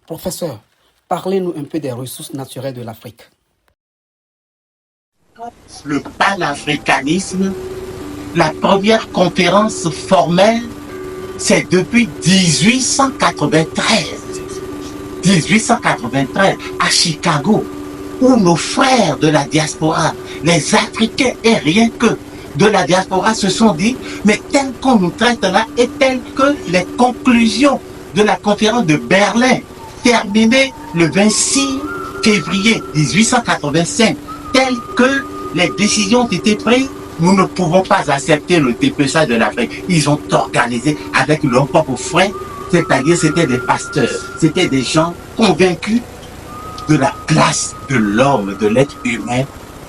Professeur, parlez-nous un peu des ressources naturelles de l'Afrique. Le panafricanisme, la première conférence formelle, c'est depuis 1893. 1893, à Chicago, où nos frères de la diaspora, les Africains et rien que de la diaspora se sont dit, mais tel qu'on nous traite là et tel que les conclusions de la conférence de Berlin, terminée le 26 février 1885, tel que les décisions ont été prises, nous ne pouvons pas accepter le dépeçage de l'Afrique. Ils ont organisé avec leurs propres frères, c'est-à-dire c'était des pasteurs, c'était des gens convaincus de la place de l'homme, de l'être humain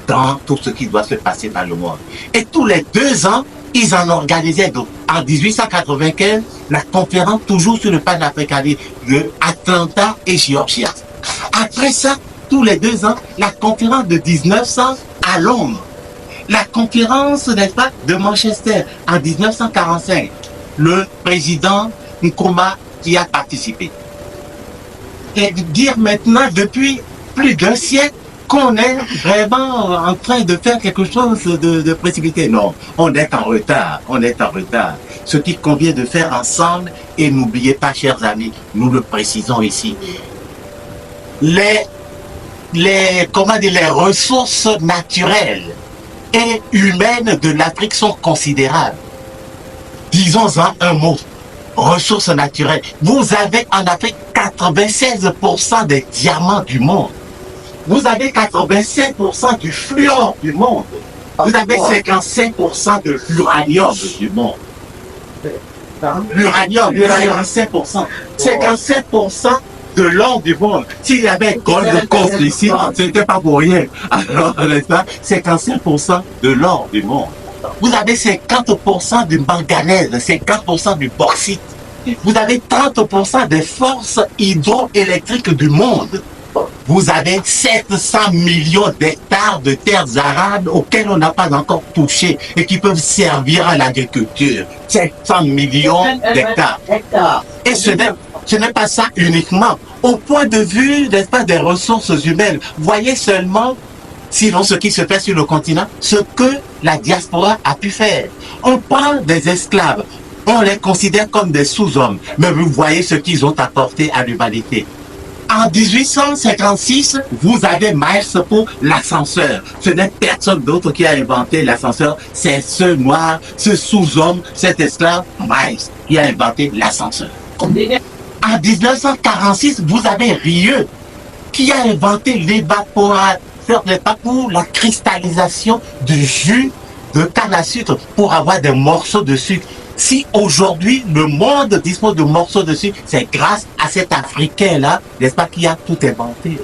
dans tout ce qui doit se passer dans le monde. Et tous les 2 ans, ils en organisaient donc. En 1895, la conférence toujours sur le panafricanisme de Atlanta et Georgia. Après ça, tous les 2 ans, la conférence de 1900 à Londres. La conférence, n'est-ce pas, de Manchester en 1945. Le président Nkrumah y a participé. Et dire maintenant, depuis plus d'1 siècle, qu'on est vraiment en train de faire quelque chose de précipité. Non, on est en retard, on est en retard. Ce qu'il convient de faire ensemble, et n'oubliez pas, chers amis, nous le précisons ici, les ressources naturelles et humaines de l'Afrique sont considérables. Disons-en un mot. Ressources naturelles. Vous avez en Afrique 96% des diamants du monde. Vous avez 85% du fluor du monde. Vous avez 55% de l'uranium du monde. L'uranium, 55%. 55% de l'or du monde. S'il y avait Gold Coast ici, ce n'était pas pour rien. Alors, 55% de l'or du monde. Vous avez 50% du manganèse, 50% du bauxite. Vous avez 30% des forces hydroélectriques du monde. Vous avez 700 millions d'hectares de terres arables auxquelles on n'a pas encore touché et qui peuvent servir à l'agriculture. 700 millions d'hectares. Et ce n'est pas ça uniquement. Au point de vue, n'est-ce pas, des ressources humaines, voyez seulement, sinon ce qui se fait sur le continent, ce que la diaspora a pu faire. On parle des esclaves, on les considère comme des sous-hommes, mais vous voyez ce qu'ils ont apporté à l'humanité. En 1856, vous avez Miles pour l'ascenseur. Ce n'est personne d'autre qui a inventé l'ascenseur, c'est ce noir, ce sous-homme, cet esclave, Miles, qui a inventé l'ascenseur. En 1946, vous avez Rieu, qui a inventé l'évaporateur, pas pour la cristallisation du jus de canne à sucre pour avoir des morceaux de sucre. Si aujourd'hui le monde dispose de morceaux de sucre, c'est grâce à cet Africain-là, n'est-ce pas, qui a tout inventé.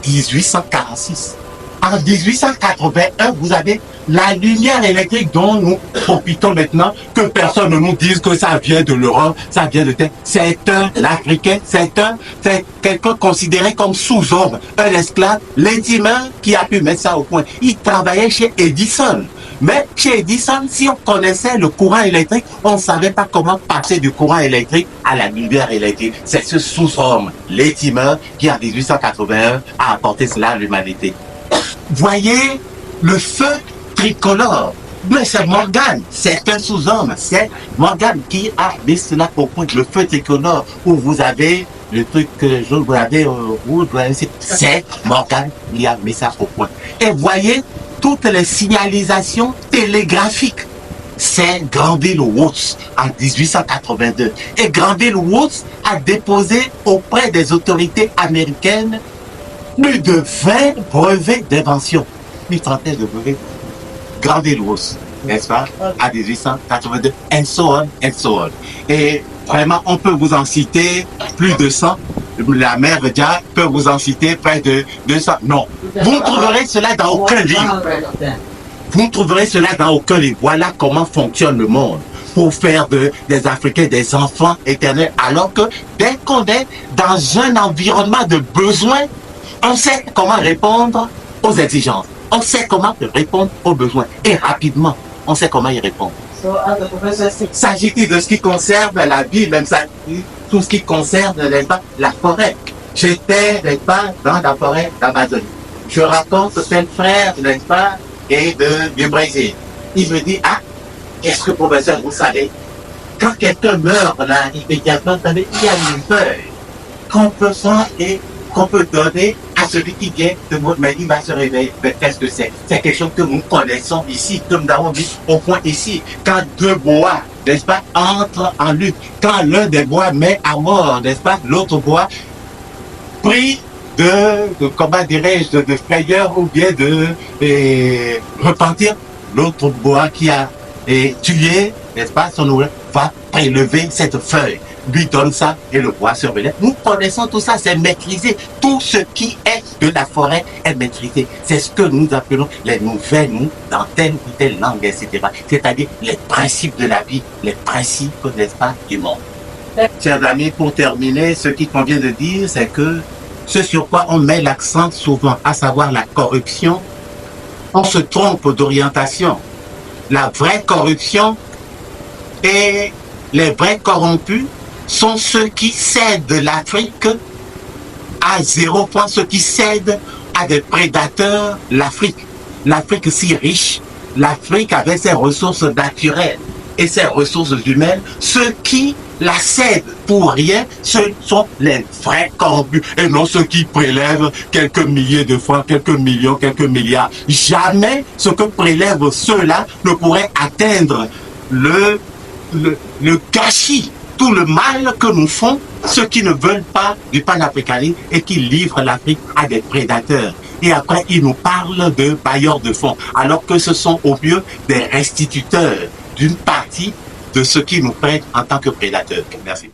1846. En 1881, vous avez la lumière électrique dont nous profitons maintenant, que personne ne nous dise que ça vient de l'Europe, ça vient de terre. C'est l'Africain, c'est quelqu'un considéré comme sous-homme, un esclave, l'intimeur qui a pu mettre ça au point. Il travaillait chez Edison. Mais chez Edison, si on connaissait le courant électrique, on ne savait pas comment passer du courant électrique à la lumière électrique. C'est ce sous-homme, l'étimeur, qui en 1881 a apporté cela à l'humanité. Voyez le feu tricolore. Mais c'est Morgan, c'est un sous-homme, c'est Morgan qui a mis cela au point, le feu tricolore, où vous avez le truc que je vous avez c'est Morgan qui a mis ça au point. Et voyez toutes les signalisations télégraphiques. C'est Granville Woods en 1882. Et Granville Woods a déposé auprès des autorités américaines plus de 20 brevets d'invention. Une trentaine de brevets. Granville Woods, n'est-ce pas, à 1882, and so on, and so on. Et vraiment, on peut vous en citer plus de 100. La mère Dia peut vous en citer près de 200. Non, vous ne trouverez cela dans aucun livre. Vous ne trouverez cela dans aucun livre. Voilà comment fonctionne le monde pour faire des Africains des enfants éternels. Alors que dès qu'on est dans un environnement de besoin, on sait comment répondre aux exigences. On sait comment répondre aux besoins. Et rapidement, on sait comment y répondre. S'agit-il de ce qui concerne la vie, même ça, tout ce qui concerne, n'est-ce pas, la forêt. J'étais, n'est-ce pas, dans la forêt d'Amazonie. Je raconte tel frère, n'est-ce pas, et du Brésil. Il me dit, ah, est-ce que professeur, vous savez, quand quelqu'un meurt là, immédiatement, il y a une feuille qu'on peut prendre et qu'on peut donner à celui qui vient de mourir, mais il va se réveiller. Mais qu'est-ce que c'est? C'est quelque chose que nous connaissons ici, que nous avons vu au point ici. Quand deux bois, n'est-ce pas, entrent en lutte, quand l'un des bois met à mort, n'est-ce pas, l'autre bois, pris comment dirais-je, de frayeur ou bien de repentir, l'autre bois qui a tué, n'est-ce pas, son ouvrier, va prélever cette feuille, lui donne ça et le bois se relève. Nous connaissons tout ça, c'est maîtrisé. Tout ce qui est de la forêt est maîtrisé. C'est ce que nous appelons les nouvelles mots dans telle ou telle langue, etc. C'est-à-dire les principes de la vie, les principes, n'est-ce pas, du monde. Chers amis, pour terminer, ce qu'il convient de dire, c'est que ce sur quoi on met l'accent souvent, à savoir la corruption, on se trompe d'orientation. La vraie corruption et les vrais corrompus sont ceux qui cèdent l'Afrique à 0 point, ceux qui cèdent à des prédateurs l'Afrique. L'Afrique si riche, l'Afrique avec ses ressources naturelles et ses ressources humaines, ceux qui la cèdent pour rien, ce sont les vrais corrompus et non ceux qui prélèvent quelques milliers de francs, quelques millions, quelques milliards. Jamais ce que prélèvent ceux-là ne pourrait atteindre le gâchis, tout le mal que nous font ceux qui ne veulent pas du panafricanisme et qui livrent l'Afrique à des prédateurs. Et après, ils nous parlent de bailleurs de fonds, alors que ce sont au mieux des restituteurs d'une partie de ce qui nous prête en tant que prédateurs. Merci.